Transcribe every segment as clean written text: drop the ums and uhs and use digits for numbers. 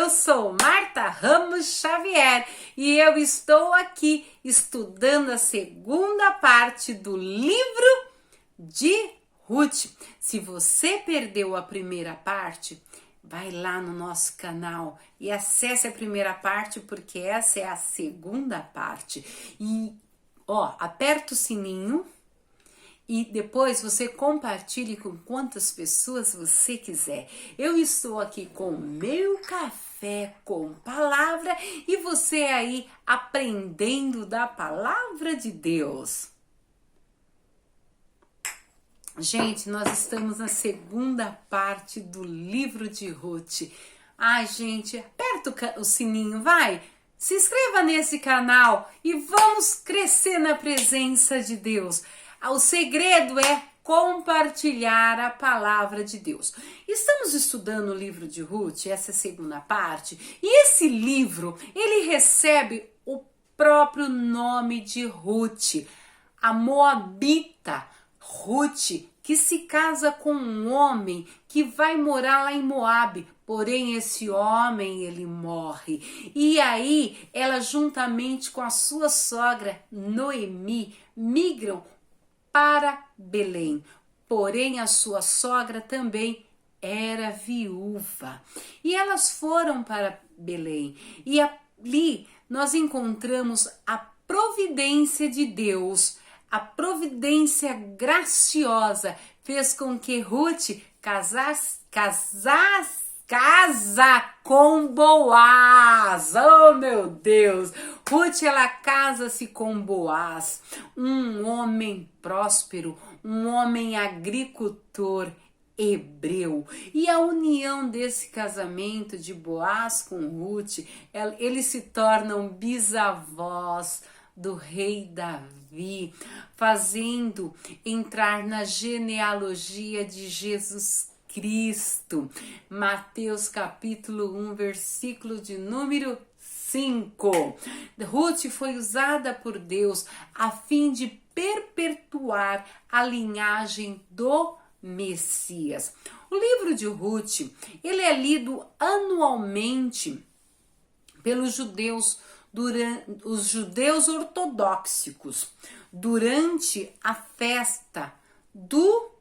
Eu sou Marta Ramos Xavier e eu estou aqui estudando a segunda parte do livro de Ruth. Se você perdeu a primeira parte, vai lá no nosso canal e acesse a primeira parte, porque essa é a segunda parte. E aperta o sininho e depois você compartilhe com quantas pessoas você quiser. Eu estou aqui com meu café com palavra e você aí aprendendo da palavra de Deus. Gente, nós estamos na segunda parte do livro de Ruth. Ai, gente, aperta o sininho, vai! Se inscreva nesse canal e vamos crescer na presença de Deus. O segredo é compartilhar a palavra de Deus. Estamos estudando o livro de Ruth, essa é a segunda parte, e esse livro, ele recebe o próprio nome de Ruth, a moabita Ruth, que se casa com um homem que vai morar lá em Moabe, porém esse homem ele morre. E aí ela juntamente com a sua sogra Noemi migram para Belém. Porém a sua sogra também era viúva. E elas foram para Belém. E ali nós encontramos a providência de Deus. A providência graciosa fez com que Ruth casa com Boaz. Oh, meu Deus! Ruth, ela casa-se com Boaz, um homem próspero, um homem agricultor hebreu. E a união desse casamento de Boaz com Ruth, eles se tornam bisavós do rei Davi, fazendo entrar na genealogia de Jesus Cristo. Mateus capítulo 1, versículo de número 5. Ruth foi usada por Deus a fim de perpetuar a linhagem do Messias. O livro de Ruth, ele é lido anualmente pelos judeus, os judeus ortodoxos, durante a festa do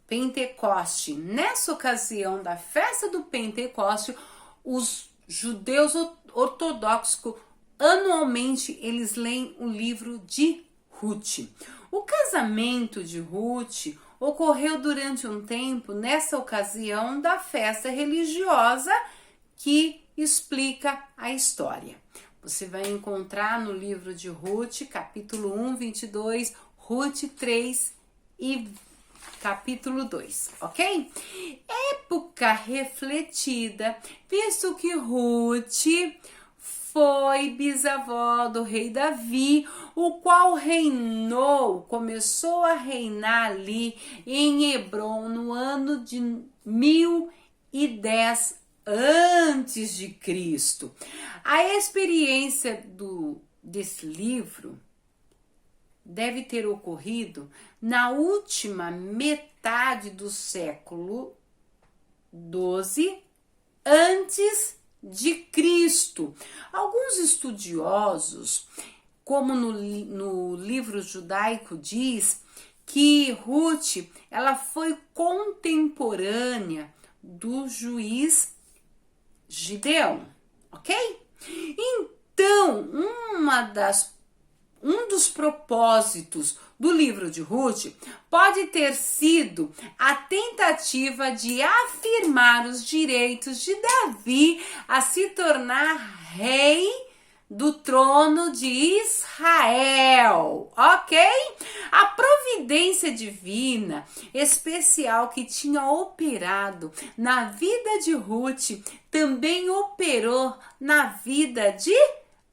Pentecoste. Nessa ocasião da festa do Pentecoste, os judeus ortodoxos, anualmente, eles leem o livro de Ruth. O casamento de Ruth ocorreu durante um tempo, nessa ocasião da festa religiosa que explica a história. Você vai encontrar no livro de Ruth, capítulo 1, 22, Ruth 3 e capítulo 2, ok? Época refletida, visto que Ruth foi bisavó do rei Davi, o qual começou a reinar ali em Hebron no ano de 1010 antes de Cristo. A experiência desse livro deve ter ocorrido na última metade do século XII antes de Cristo. Alguns estudiosos, como no livro judaico diz, que Ruth ela foi contemporânea do juiz Gideão, ok? Então, um dos propósitos do livro de Ruth pode ter sido a tentativa de afirmar os direitos de Davi a se tornar rei do trono de Israel, ok? A providência divina especial que tinha operado na vida de Ruth também operou na vida de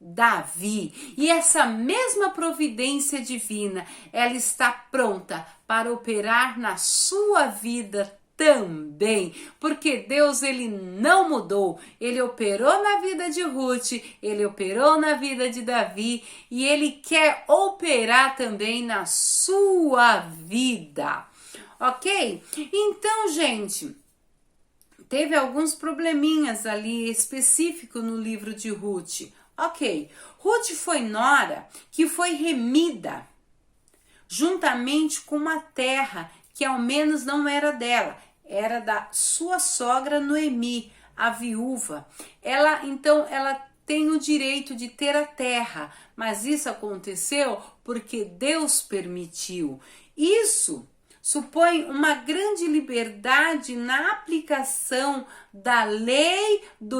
Davi. E essa mesma providência divina, ela está pronta para operar na sua vida também, porque Deus ele não mudou, ele operou na vida de Ruth, ele operou na vida de Davi e ele quer operar também na sua vida, ok? Então, gente, teve alguns probleminhas ali específicos no livro de Ruth. Ok, Ruth foi nora que foi remida juntamente com uma terra que ao menos não era dela, era da sua sogra Noemi, a viúva. Então ela tem o direito de ter a terra, mas isso aconteceu porque Deus permitiu. Isso supõe uma grande liberdade na aplicação da lei do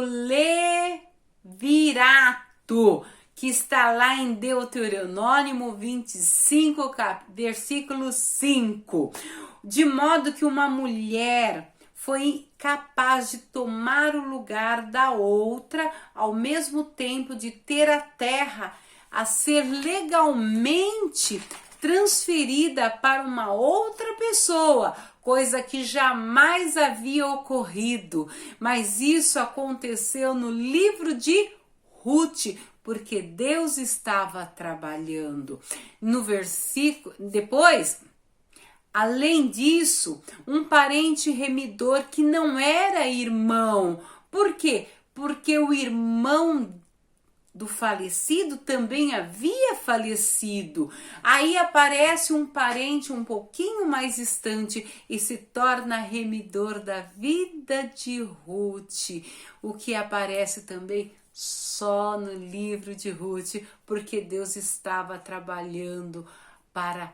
levirato, que está lá em Deuteronômio 25, versículo 5. De modo que uma mulher foi capaz de tomar o lugar da outra, ao mesmo tempo de ter a terra a ser legalmente transferida para uma outra pessoa, coisa que jamais havia ocorrido. Mas isso aconteceu no livro de Ruth, porque Deus estava trabalhando. No versículo, depois, além disso, um parente remidor que não era irmão. Por quê? Porque o irmão do falecido também havia falecido. Aí aparece um parente um pouquinho mais distante e se torna remidor da vida de Ruth, o que aparece também só no livro de Ruth, porque Deus estava trabalhando para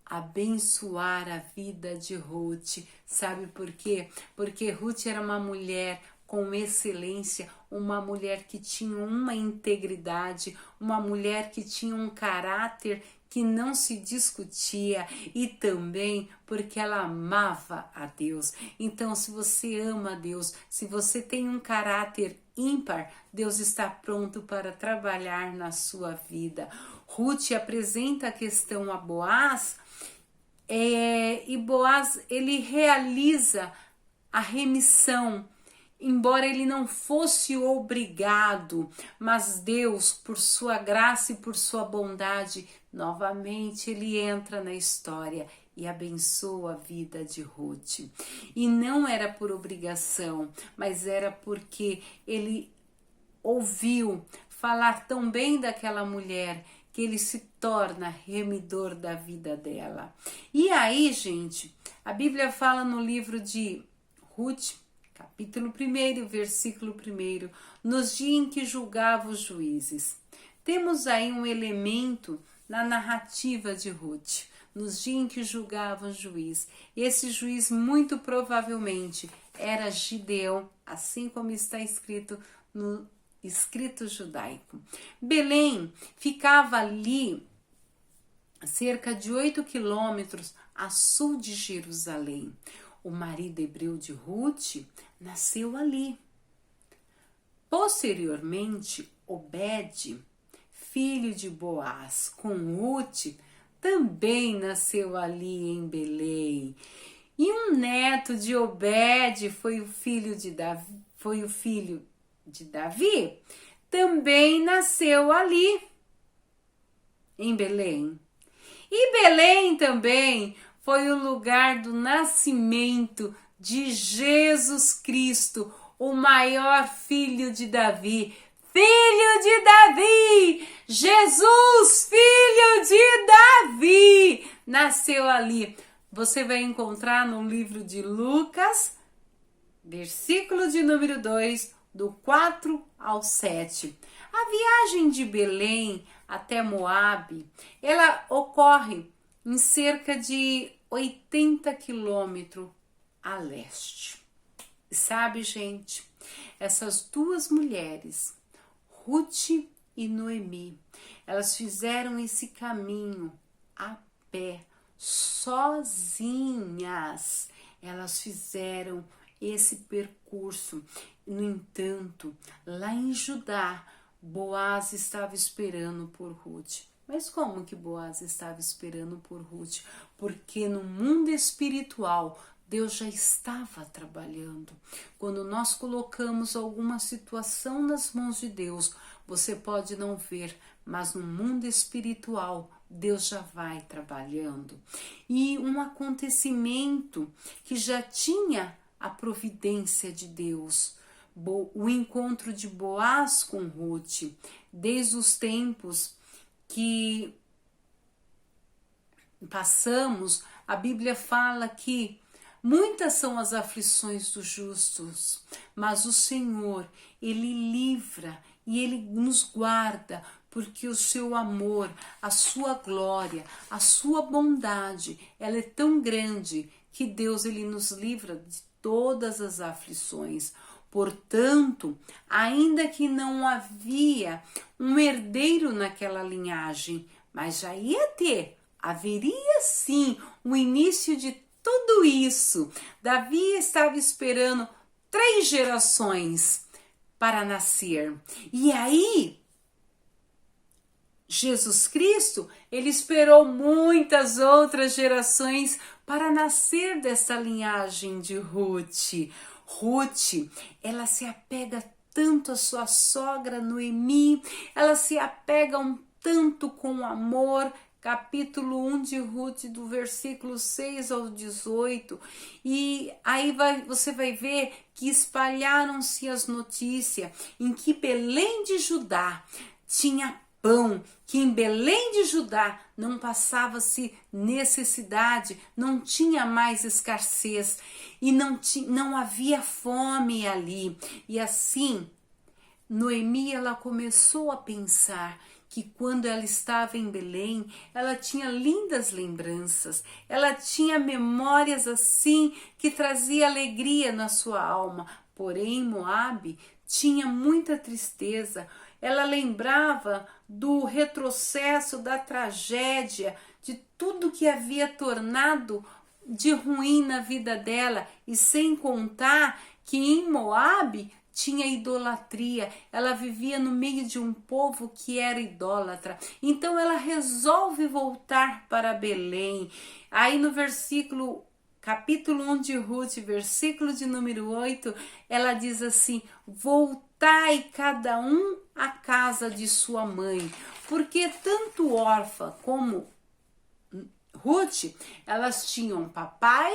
abençoar a vida de Ruth. Sabe por quê? Porque Ruth era uma mulher com excelência, uma mulher que tinha uma integridade, uma mulher que tinha um caráter que não se discutia, e também porque ela amava a Deus. Então, se você ama a Deus, se você tem um caráter ímpar, Deus está pronto para trabalhar na sua vida. Ruth apresenta a questão a Boaz, e Boaz ele realiza a remissão, embora ele não fosse obrigado, mas Deus, por sua graça e por sua bondade, novamente ele entra na história e abençoa a vida de Ruth. E não era por obrigação, mas era porque ele ouviu falar tão bem daquela mulher que ele se torna remidor da vida dela. E aí, gente, a Bíblia fala no livro de Ruth, capítulo 1, versículo 1, nos dias em que julgava os juízes. Temos aí um elemento na narrativa de Ruth, nos dias em que julgava o juiz. Esse juiz muito provavelmente era Gideão, assim como está escrito no escrito judaico. Belém ficava ali cerca de 8 quilômetros a sul de Jerusalém. O marido hebreu de Ruth nasceu ali. Posteriormente, Obed, filho de Boaz, com Ruth, também nasceu ali em Belém. E um neto de Obed foi o filho de Davi, também nasceu ali em Belém. E Belém também foi o lugar do nascimento de Jesus Cristo, o maior filho de Davi. Filho de Davi! Jesus, filho de Davi! Nasceu ali. Você vai encontrar no livro de Lucas, versículo de número 2, do 4 ao 7. A viagem de Belém até Moabe, ela ocorre em cerca de 80 quilômetros a leste. Sabe, gente, essas duas mulheres, Ruth e Noemi, elas fizeram esse caminho a pé, sozinhas. Elas fizeram esse percurso. No entanto, lá em Judá, Boaz estava esperando por Ruth. Mas como que Boaz estava esperando por Ruth? Porque no mundo espiritual, Deus já estava trabalhando. Quando nós colocamos alguma situação nas mãos de Deus, você pode não ver, mas no mundo espiritual, Deus já vai trabalhando. E um acontecimento que já tinha a providência de Deus, o encontro de Boaz com Ruth, desde os tempos que passamos, a Bíblia fala que muitas são as aflições dos justos, mas o Senhor, Ele livra e Ele nos guarda, porque o seu amor, a sua glória, a sua bondade, ela é tão grande que Deus, Ele nos livra de todas as aflições. Portanto, ainda que não havia um herdeiro naquela linhagem, mas já ia ter, haveria sim o início de tudo isso. Davi estava esperando 3 gerações para nascer. E aí, Jesus Cristo, ele esperou muitas outras gerações para nascer dessa linhagem de Ruth. Ruth, ela se apega tanto à sua sogra Noemi, ela se apega um tanto com amor. Capítulo 1 de Ruth, do versículo 6 ao 18, e aí você vai ver que espalharam-se as notícias em que Belém de Judá tinha pão, que em Belém de Judá não passava-se necessidade, não tinha mais escassez e não havia fome ali. E assim, Noemi, ela começou a pensar que quando ela estava em Belém, ela tinha lindas lembranças, ela tinha memórias assim que trazia alegria na sua alma. Porém, Moabe tinha muita tristeza. Ela lembrava do retrocesso, da tragédia, de tudo que havia tornado de ruim na vida dela, e sem contar que em Moabe tinha idolatria, ela vivia no meio de um povo que era idólatra. Então ela resolve voltar para Belém. Aí no capítulo 1 de Ruth, versículo de número 8, ela diz assim: voltai cada um à casa de sua mãe, porque tanto órfã como Ruth, elas tinham papai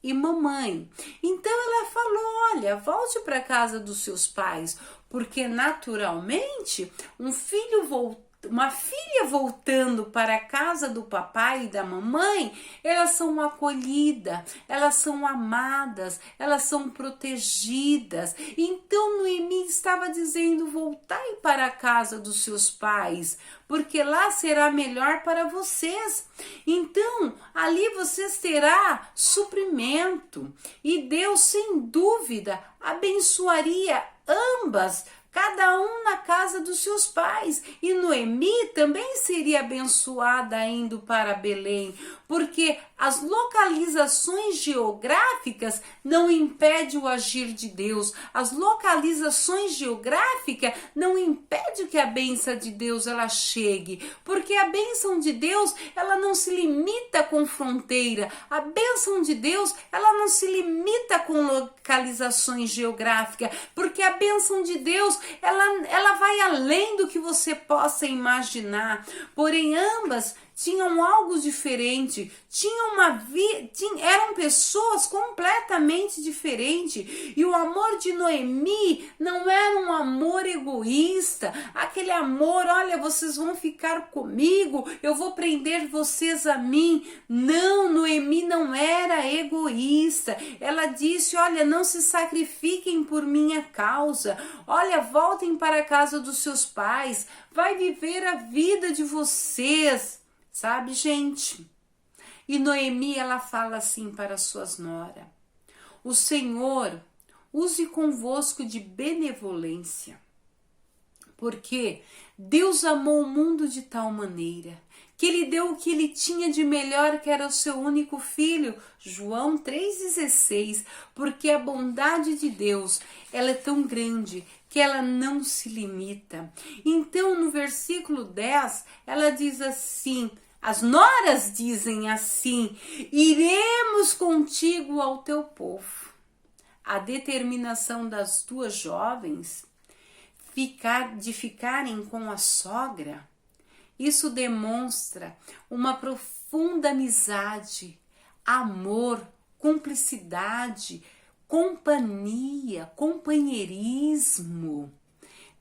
e mamãe. Então ela falou: olha, volte para a casa dos seus pais, porque naturalmente uma filha voltando para a casa do papai e da mamãe, elas são acolhidas, elas são amadas, elas são protegidas. Então Noemi estava dizendo: voltai para a casa dos seus pais, porque lá será melhor para vocês. Então ali vocês terão suprimento, e Deus sem dúvida abençoaria ambas, cada um na casa dos seus pais. E Noemi também seria abençoada indo para Belém, porque as localizações geográficas não impedem o agir de Deus. As localizações geográficas não impedem que a bênção de Deus ela chegue, porque a bênção de Deus ela não se limita com fronteira. A bênção de Deus ela não se limita com localizações geográficas, porque a bênção de Deus ela vai além do que você possa imaginar. Porém, ambas tinham algo diferente, eram pessoas completamente diferentes. E o amor de Noemi não era um amor egoísta, aquele amor: olha, vocês vão ficar comigo, eu vou prender vocês a mim. Não, Noemi não era egoísta. Ela disse: olha, não se sacrifiquem por minha causa, olha, voltem para a casa dos seus pais, vai viver a vida de vocês. Sabe, gente? E Noemi, ela fala assim para suas noras: o Senhor use convosco de benevolência, porque Deus amou o mundo de tal maneira que ele deu o que ele tinha de melhor, que era o seu único filho. João 3,16. Porque a bondade de Deus, ela é tão grande que ela não se limita. Então, no versículo 10, ela diz assim, as noras dizem assim: iremos contigo ao teu povo. A determinação das duas jovens de ficarem com a sogra, isso demonstra uma profunda amizade, amor, cumplicidade, companhia, companheirismo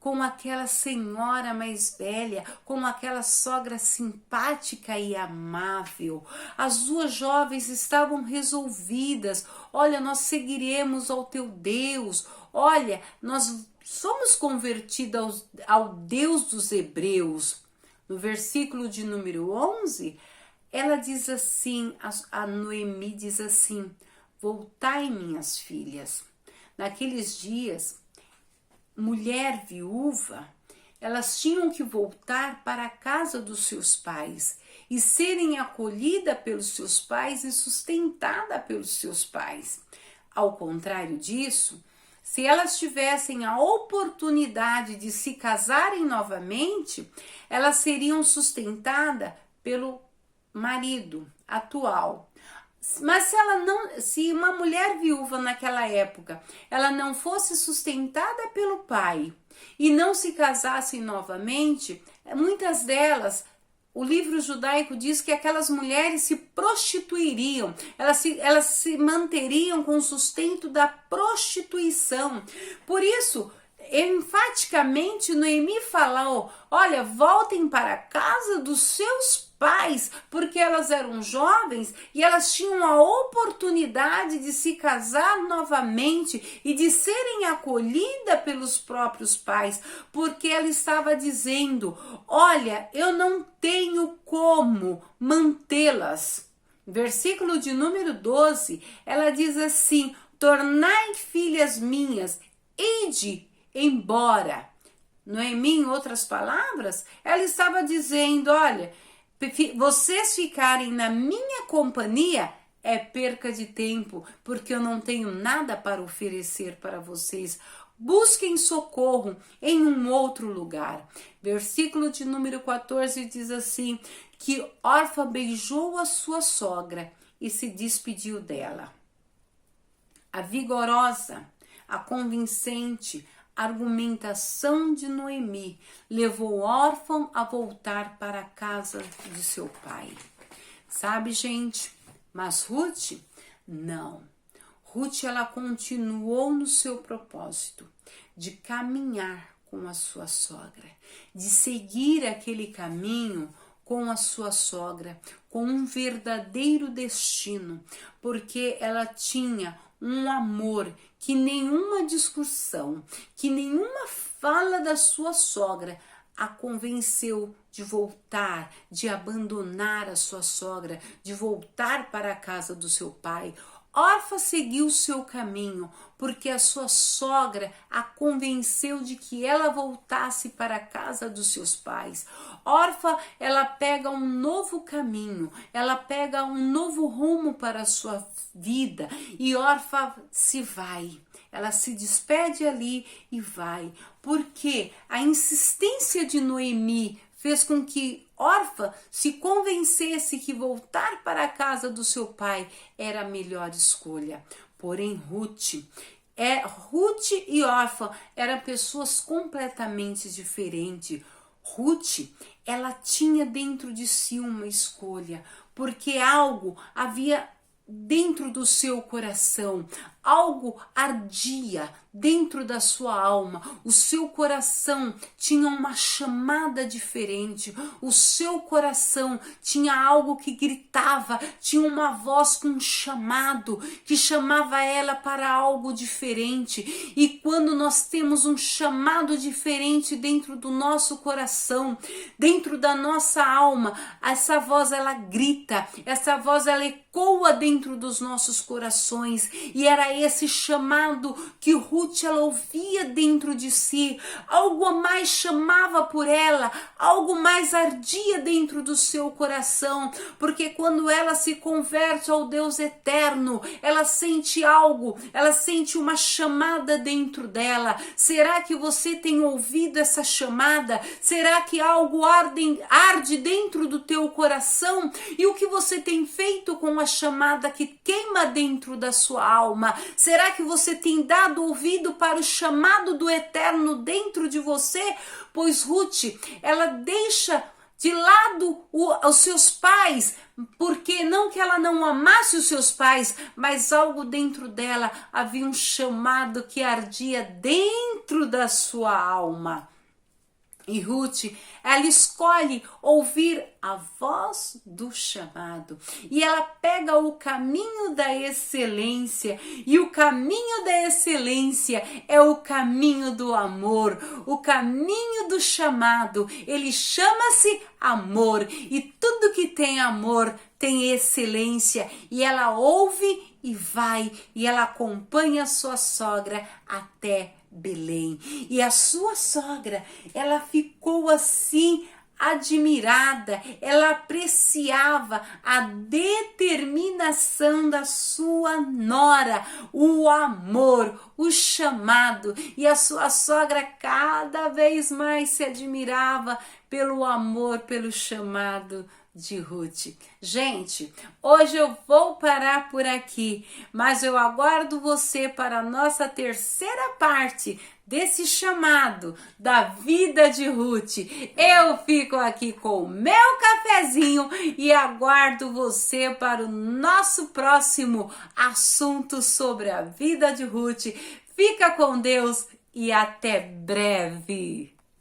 com aquela senhora mais velha, com aquela sogra simpática e amável. As duas jovens estavam resolvidas. Olha, nós seguiremos ao teu Deus. Olha, nós somos convertidos ao Deus dos hebreus. No versículo de número 11, ela diz assim, a Noemi diz assim: voltai, minhas filhas. Naqueles dias, mulher viúva, elas tinham que voltar para a casa dos seus pais e serem acolhidas pelos seus pais e sustentada pelos seus pais. Ao contrário disso, se elas tivessem a oportunidade de se casarem novamente, elas seriam sustentadas pelo marido atual. Mas se uma mulher viúva naquela época, ela não fosse sustentada pelo pai e não se casassem novamente, muitas delas, o livro judaico diz que aquelas mulheres se prostituiriam, elas se manteriam com o sustento da prostituição. Por isso, enfaticamente Noemi falou: olha, voltem para a casa dos seus pais, porque elas eram jovens e elas tinham a oportunidade de se casar novamente e de serem acolhidas pelos próprios pais, porque ela estava dizendo: olha, eu não tenho como mantê-las. Versículo de número 12, ela diz assim: tornai filhas minhas, ide embora. Noemi, em outras palavras, ela estava dizendo: olha, vocês ficarem na minha companhia é perca de tempo, porque eu não tenho nada para oferecer para vocês. Busquem socorro em um outro lugar. Versículo de número 14 diz assim, que Orfa beijou a sua sogra e se despediu dela. A vigorosa, a convincente argumentação de Noemi levou Orfa a voltar para a casa de seu pai. Sabe, gente? Mas Ruth, não. Ruth, ela continuou no seu propósito de caminhar com a sua sogra, de seguir aquele caminho com a sua sogra, com um verdadeiro destino, porque ela tinha um amor que nenhuma discussão, que nenhuma fala da sua sogra a convenceu de voltar, de abandonar a sua sogra, de voltar para a casa do seu pai. Orfa seguiu seu caminho, porque a sua sogra a convenceu de que ela voltasse para a casa dos seus pais. Orfa, ela pega um novo caminho, ela pega um novo rumo para a sua vida, e Orfa se vai. Ela se despede ali e vai, porque a insistência de Noemi fez com que Orfa se convencesse que voltar para a casa do seu pai era a melhor escolha. Porém, Ruth e Orfa eram pessoas completamente diferentes. Ruth, ela tinha dentro de si uma escolha, porque algo havia dentro do seu coração, algo ardia dentro da sua alma, o seu coração tinha uma chamada diferente, o seu coração tinha algo que gritava, tinha uma voz com um chamado, que chamava ela para algo diferente. E quando nós temos um chamado diferente dentro do nosso coração, dentro da nossa alma, essa voz ela grita, essa voz ela ecoa dentro dos nossos corações, e era esse chamado que Ruth ela ouvia dentro de si, algo a mais chamava por ela, algo mais ardia dentro do seu coração, porque quando ela se converte ao Deus eterno, ela sente algo, ela sente uma chamada dentro dela. Será que você tem ouvido essa chamada? Será que algo arde dentro do teu coração? E o que você tem feito com a chamada que queima dentro da sua alma? Será que você tem dado ouvido para o chamado do eterno dentro de você? Pois Ruth, ela deixa de lado os seus pais, porque não que ela não amasse os seus pais, mas algo dentro dela, havia um chamado que ardia dentro da sua alma. E Ruth, ela escolhe ouvir a voz do chamado. E ela pega o caminho da excelência. E o caminho da excelência é o caminho do amor. O caminho do chamado. Ele chama-se amor. E tudo que tem amor tem excelência. E ela ouve e vai. E ela acompanha a sua sogra até Belém. E a sua sogra, ela ficou assim admirada, ela apreciava a determinação da sua nora, o amor, o chamado, e a sua sogra cada vez mais se admirava pelo amor, pelo chamado de Ruth. Gente, hoje eu vou parar por aqui, mas eu aguardo você para a nossa terceira parte desse chamado da vida de Ruth. Eu fico aqui com o meu cafezinho e aguardo você para o nosso próximo assunto sobre a vida de Ruth. Fica com Deus e até breve!